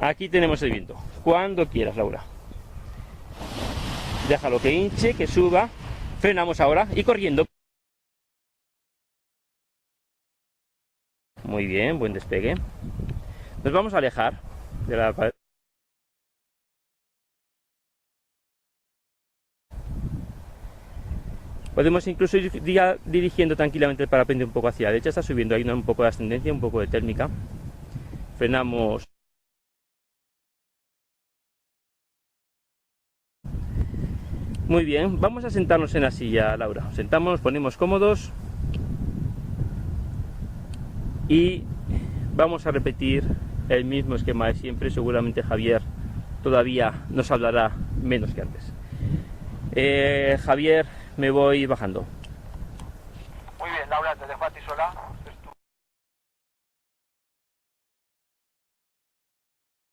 Aquí tenemos el viento. Cuando quieras, Laura. Déjalo que hinche, que suba. Frenamos ahora y corriendo. Muy bien, buen despegue. Nos vamos a alejar de la pared. Podemos incluso ir dirigiendo tranquilamente el parapente un poco hacia la derecha. Está subiendo, hay un poco de ascendencia, un poco de térmica. Frenamos. Muy bien, vamos a sentarnos en la silla, Laura. Sentamos, nos ponemos cómodos y vamos a repetir el mismo esquema de siempre. Seguramente Javier todavía nos hablará menos que antes. Javier, me voy bajando. Muy bien, Laura, te dejo a ti sola.